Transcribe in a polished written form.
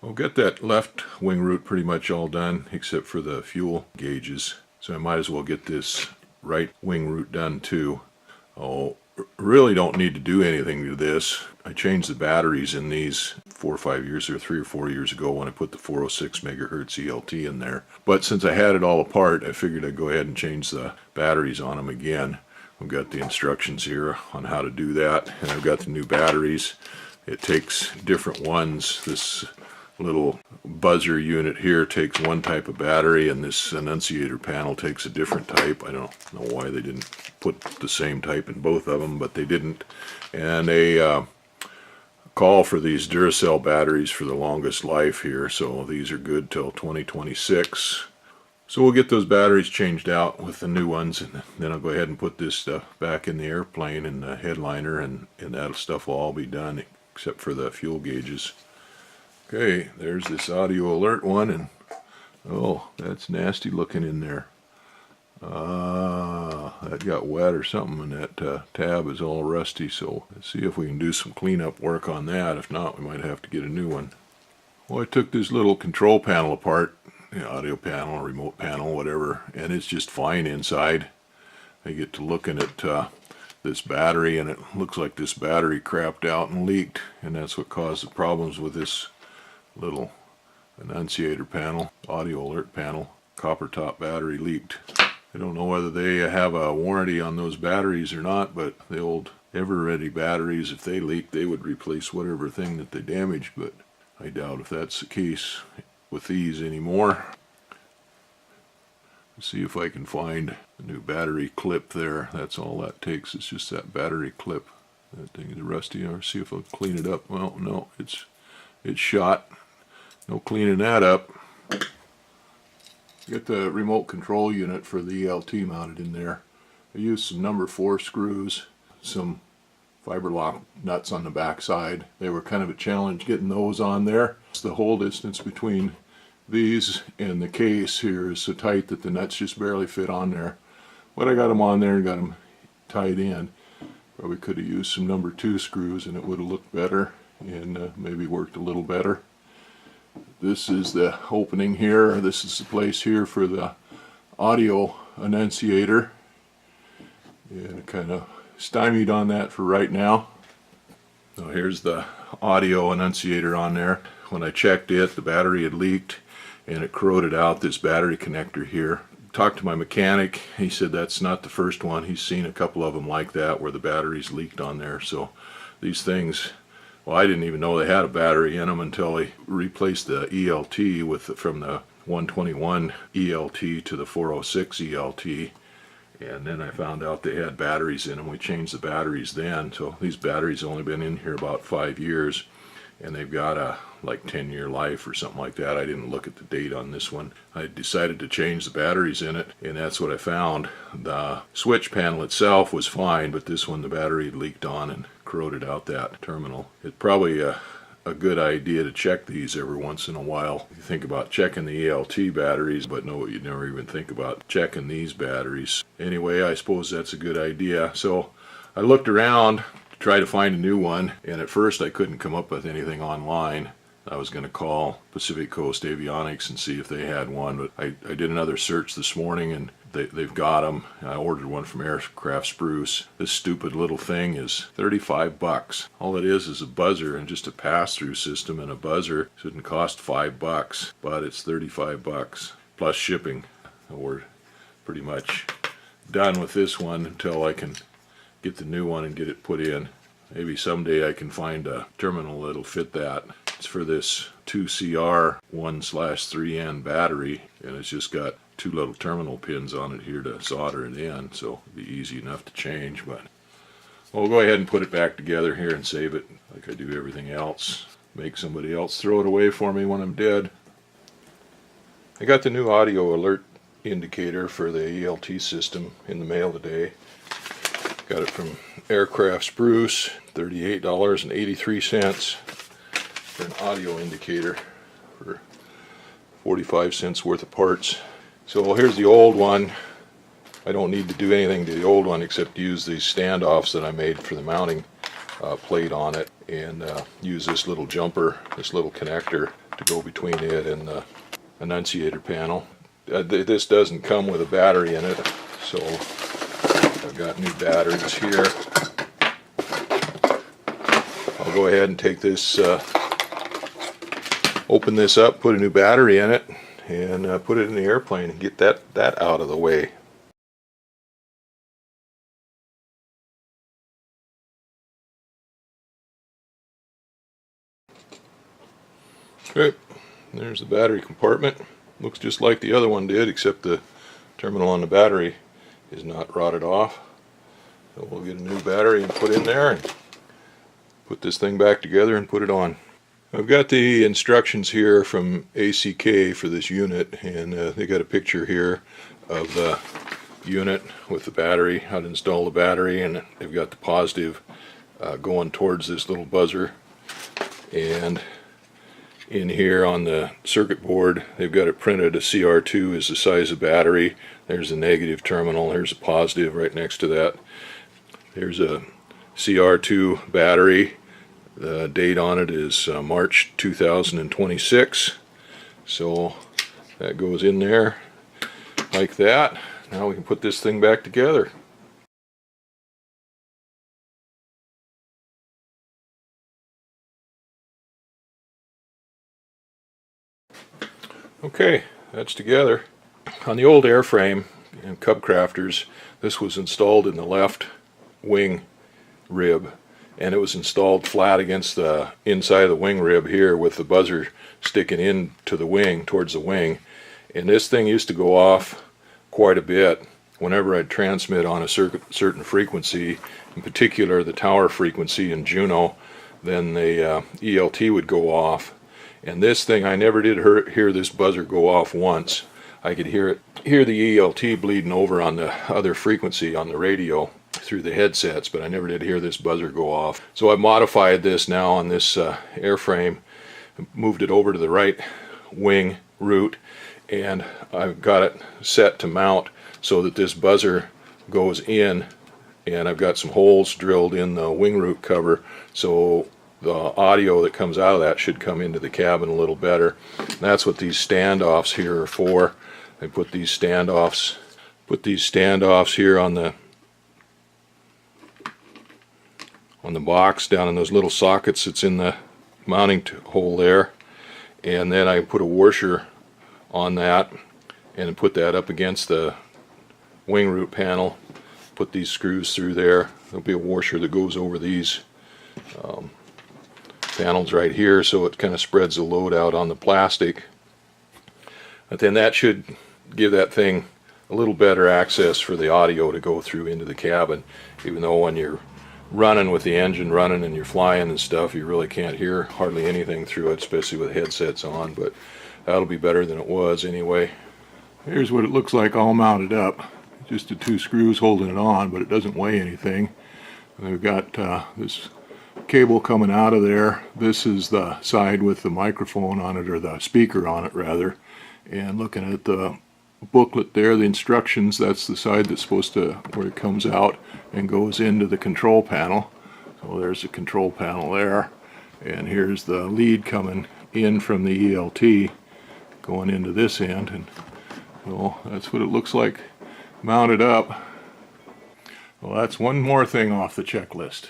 I'll get that left wing root pretty much all done except for the fuel gauges. So I might as well get this right wing root done too. Oh, really don't need to do anything to this. I changed the batteries in these 4 or 5 years or 3 or 4 years ago when I put the 406 megahertz ELT in there. But since I had it all apart, I figured I'd go ahead and change the batteries on them again. I've got the instructions here on how to do that, and I've got the new batteries. It takes different ones. This little buzzer unit here takes one type of battery, and this annunciator panel takes a different type. I don't know why they didn't put the same type in both of them, but they didn't. And they call for these Duracell batteries for the longest life here, so these are good till 2026. So we'll get those batteries changed out with the new ones, and then I'll go ahead and put this stuff back in the airplane and the headliner, and that stuff will all be done except for the fuel gauges. Okay, there's this audio alert one, and oh, that's nasty looking in there. That got wet or something, and that tab is all rusty, so let's see if we can do some cleanup work on that. If not, we might have to get a new one. Well, I took this little control panel apart, the audio panel, remote panel, whatever, and it's just fine inside. I get to looking at this battery, and it looks like this battery crapped out and leaked, and that's what caused the problems with this little annunciator panel, audio alert panel. Copper top battery leaked. I don't know whether they have a warranty on those batteries or not, but the old ever-ready batteries, if they leak, they would replace whatever thing that they damaged, but I doubt if that's the case with these anymore. Let's see if I can find a new battery clip there. That's all that takes. It's just that battery clip. That thing is rusty. I'll see if I'll clean it up. Well, no, it's shot. No cleaning that up. Get the remote control unit for the ELT mounted in there. I used some number 4 screws, some fiber lock nuts on the back side. They were kind of a challenge getting those on there. The whole distance between these and the case here is so tight that the nuts just barely fit on there. But I got them on there and got them tied in. Probably could have used some number 2 screws and it would have looked better and maybe worked a little better. This is the opening here. This is the place here for the audio annunciator. And kind of stymied on that for right now. So here's the audio annunciator on there. When I checked it, the battery had leaked and it corroded out this battery connector here. Talked to my mechanic. He said that's not the first one. He's seen a couple of them like that where the batteries leaked on there. So these things, well, I didn't even know they had a battery in them until I replaced the ELT from the 121 ELT to the 406 ELT. And then I found out they had batteries in them. We changed the batteries then. So these batteries have only been in here about 5 years. And they've got a like 10-year life or something like that. I didn't look at the date on this one. I decided to change the batteries in it, and that's what I found. The switch panel itself was fine, but this one the battery had leaked on and corroded out that terminal. It's probably a good idea to check these every once in a while. You think about checking the ELT batteries, but no, you never even think about checking these batteries. Anyway, I suppose that's a good idea. So I looked around to try to find a new one, and at first I couldn't come up with anything online. I was going to call Pacific Coast Avionics and see if they had one, but I did another search this morning and they've got them. I ordered one from Aircraft Spruce. This stupid little thing is 35 bucks. All it is a buzzer and just a pass-through system, and a buzzer shouldn't cost $5, but it's 35 bucks plus shipping. We're pretty much done with this one until I can get the new one and get it put in. Maybe someday I can find a terminal that'll fit that. It's for this 2CR 1/3N battery, and it's just got 2 little terminal pins on it here to solder it in, so it'll be easy enough to change. But we'll go ahead and put it back together here and save it like I do everything else. Make somebody else throw it away for me when I'm dead. I got the new audio alert indicator for the ELT system in the mail today. Got it from Aircraft Spruce, $38.83 for an audio indicator for 45 cents worth of parts. So here's the old one. I don't need to do anything to the old one except use these standoffs that I made for the mounting plate on it, and use this little jumper, this little connector to go between it and the annunciator panel. This doesn't come with a battery in it, so I've got new batteries here. I'll go ahead and take this, open this up, put a new battery in it, and put it in the airplane and get that out of the way. Okay, there's the battery compartment. Looks just like the other one did, except the terminal on the battery is not rotted off. So we'll get a new battery and put in there and put this thing back together and put it on. I've got the instructions here from ACK for this unit, and they got a picture here of the unit with the battery, how to install the battery, and they've got the positive going towards this little buzzer. And in here on the circuit board, they've got it printed. A CR2 is the size of battery. There's a negative terminal. There's a positive right next to that. There's a CR2 battery. The date on it is March 2026. So that goes in there like that. Now we can put this thing back together. Okay, that's together. On the old airframe in Cub Crafters, this was installed in the left wing rib, and it was installed flat against the inside of the wing rib here with the buzzer sticking into the wing, towards the wing. And this thing used to go off quite a bit whenever I'd transmit on a certain frequency, in particular the tower frequency in Juneau. Then the ELT would go off. And this thing, I never did hear this buzzer go off once. I could hear the ELT bleeding over on the other frequency on the radio through the headsets, but I never did hear this buzzer go off. So I modified this now on this airframe, moved it over to the right wing root, and I've got it set to mount so that this buzzer goes in, and I've got some holes drilled in the wing root cover, so the audio that comes out of that should come into the cabin a little better. And that's what these standoffs here are for. I put these standoffs here on the box down in those little sockets that's in the mounting hole there, and then I put a washer on that and put that up against the wing root panel. Put these screws through there. There'll be a washer that goes over these panels right here, so it kind of spreads the load out on the plastic. But then that should give that thing a little better access for the audio to go through into the cabin, even though when you're running with the engine running and you're flying and stuff, you really can't hear hardly anything through it, especially with headsets on, but that'll be better than it was anyway. Here's what it looks like all mounted up. Just the two screws holding it on, but it doesn't weigh anything. And we've got this cable coming out of there. This is the side with the microphone on it, or the speaker on it rather. And looking at the booklet there, the instructions, that's the side that's supposed to, where it comes out and goes into the control panel. So there's the control panel there, and here's the lead coming in from the ELT going into this end, and so that's what it looks like mounted up. Well, that's one more thing off the checklist.